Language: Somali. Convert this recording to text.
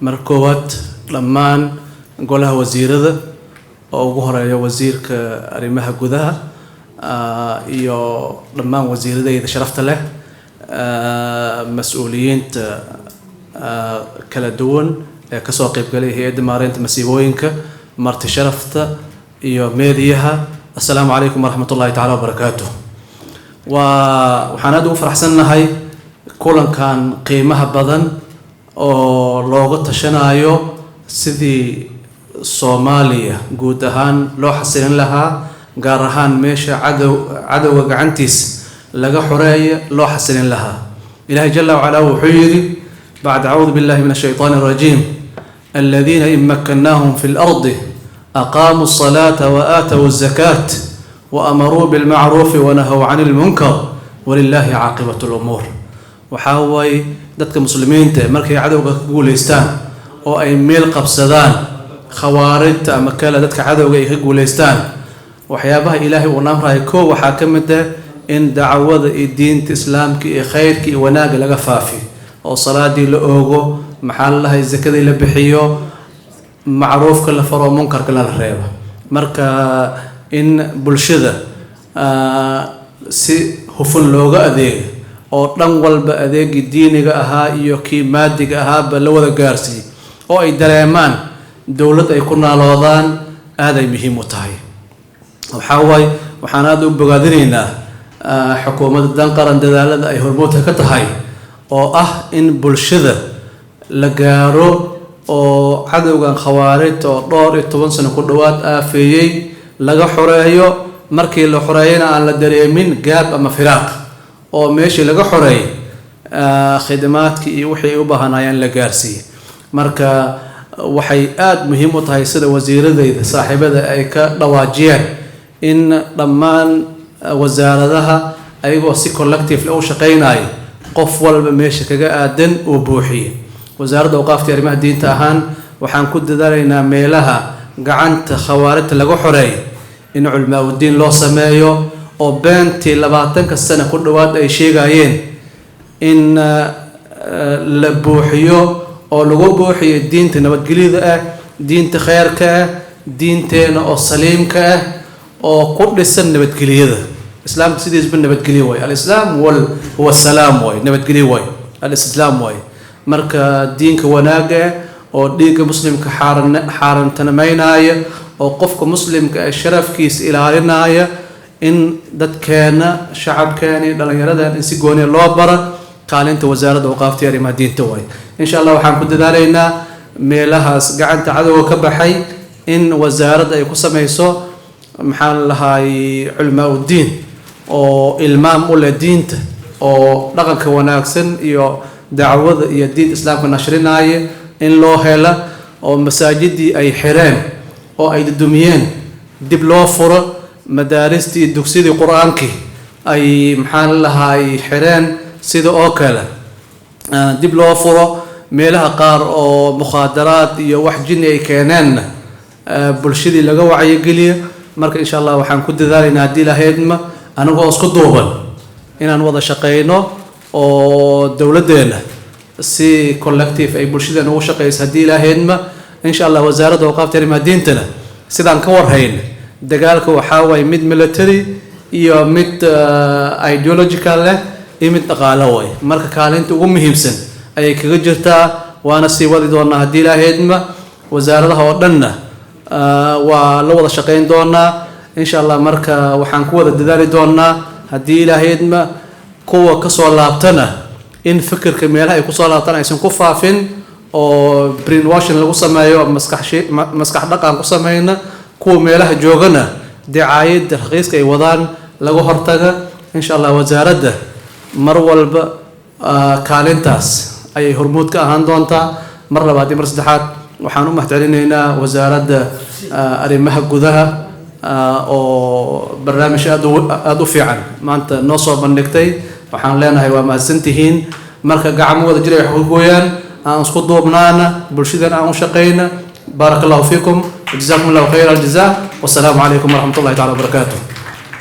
مركوات لمان قولها وزيرة أو جهرة يا وزير كريمها جذها يا لمان وزير ده إذا شرفت له مسؤولين كلا دون كسوق يبقى هي دمارين تمسيبوينك مرت شرفت يا ميديها. السلام عليكم ورحمة الله تعالى وبركاته. وحنادو فرحسنا هاي كلن كان قيمها بدن oo looga tashanayo sidii Soomaaliya guud ahaan loo xasilin lahaa gaar ahaan meesha cadawga gacantiis laga xoreeyo loo xasilin lahaa. Ilaahay jalla wa ala wuxuu yiri ba'da a'uudu billahi minash shaytaanir rajiim alladhiina in makkannahum fil ardi aqaamu as-salaata wa aatawu az-zakaat wa amaruu bil ma'ruuf wa nahaw 'anil munkar walillahi 'aaqibatul umuur. waxaa way dadka muslimiinta markay cadawga ka guuleystaan oo ay meel qabsadaan khawaarijta ama kala dadka cadawga ay ka guuleystaan waxyaabaha ilaahay uu amray ko waxa kamid ah in dacwada iyo diinta islaamka iyo khayrka iyo wanaaga laga faafi oo salaadii la oogo maxaa lahay zakada la bixiyo macruufka la faro munkarka la reebo. marka in bulshada si hufan looga adeego oo dhan walba adeegi diiniga ahaa iyo kii maadiga ahaaba la wada gaarsiin oo ay dareemaan dawlad ay ku naaloodaan aad ay muhiim u tahay. waxaan aad u bogaadinaynaa xukuumadda dan qaran dadaalada ay hormuudka ka tahay oo ah in bulshada la gaaro oo cadawgan khawaarijta oo dhowr iyo 10 sano ku dhawaad aafeeyay laga xoreeyo. markii la xoreeyana aan la dareemin gaab ama firaaq oo meeshii laga xoreeyay khidmaadkii iyo wixii u baahanayeen la gaarsiiyay. marka waxay aad muhiim u tahay sida wasiiradayda saaxiibada ay ka dhawaajiyeen in dhammaan wasaaradaha ayagoo si collective u shaqeynay qof walba meesha kaga aadan oo buuxiyo. wasaaradda awqaafta arrimaha diinta ahaan waxaan ku dadaalaynaa meelaha gacanta khawaarijta laga xoreeyay in culmaa u diin loo sameeyo oo beentii 20 sano ku dhawaad ay sheegayeen in la buuxiyo oo lagu buuxiyo diinta nabadgelyada ah diinta khayrka ah diinteena oo saliimka ah oo ku dhisan nabadgelyada. islaamka sidiisba nabadgelyo way al-islaam huwa salaam way nabadgelyo way al-islaam way. marka diinka wanaaga oo dhiigga muslimka xaarantanaynaya oo qofka muslimka ah sharafkiisa ilaalinaya in dadkeena shacabkeena dhalinyarada in si gooni loo bara kaalinta wasaaradda awqaafta arrimaha diinta way. insha Allah waxaan ku dadaalaynaa meelahaas gacanta cadawga ka baxay in wasaaradda ay ku sameyso maxaan lahay culmaa u diin oo ilmaam u leh diinta oo dhaqanka wanaagsan iyo dacwada iyo diinta islaamka nashrinaya in loo helo oo masaajidii ay xireen oo ay dumiyeen dib loo furo madaaristi dugsidii quraanki ay maxaan lahay xireen sida oo kale dib loo furo meelaha qaar oo mukhaadaraad iyo wax jinni ay keeneen bulshadii laga wacyi geliyo. marka insha Allah waxaan ku dadaalaynaa hadii ilaaheedma anagoo isku duuban inaan wada shaqeyno oo dawladeena si collective ay bulshada ugu shaqeyso hadii ilaaheedma insha Allah wasaaradda awqaafta arrimaha diintana sidaan ka warhayn dagaalka waxa way mid military iyo mid ideological leh iyo mid dhaqaale way. marka kaalinta ugu muhiimsan ayay kaga jirtaa waana sii wadi doonaa hadii ilaaheedma wasaaradaha oo dhanna waa la wada shaqeyn doonaa insha Allah. marka waxaan ku wada dadaali doonaa hadii ilaaheedma kuwa ka soo laabtana in fikirka meelaha ay ku soo laabtaan aysan ku faafin oo brainwashing lagu sameeyo maskax dhaqan ku sameeyna kuwa meelaha joogana dicaayad raqiiska ay wadaan lagu hortaga. insha Allah wasaaradda mar walba kaalintaas ayay hormuud ka ahaan doontaa. mar labaad iyo mar saddexaad waxaan u mahadcelinaynaa wasaaradda arrimaha gudaha oo barnaamij aad u fiican maanta noo soo bandhigtay. waxaan leenahay waa mahadsantihiin. marka gacmo wada jiray wax ku gooyaan aan isku duubnaana bulshadana aan u shaqeyna. barakallahu fiikum jazakumullahu khayral jazaa. wassalaamu calaykum waraxmatullahi taala wabarakaatuh.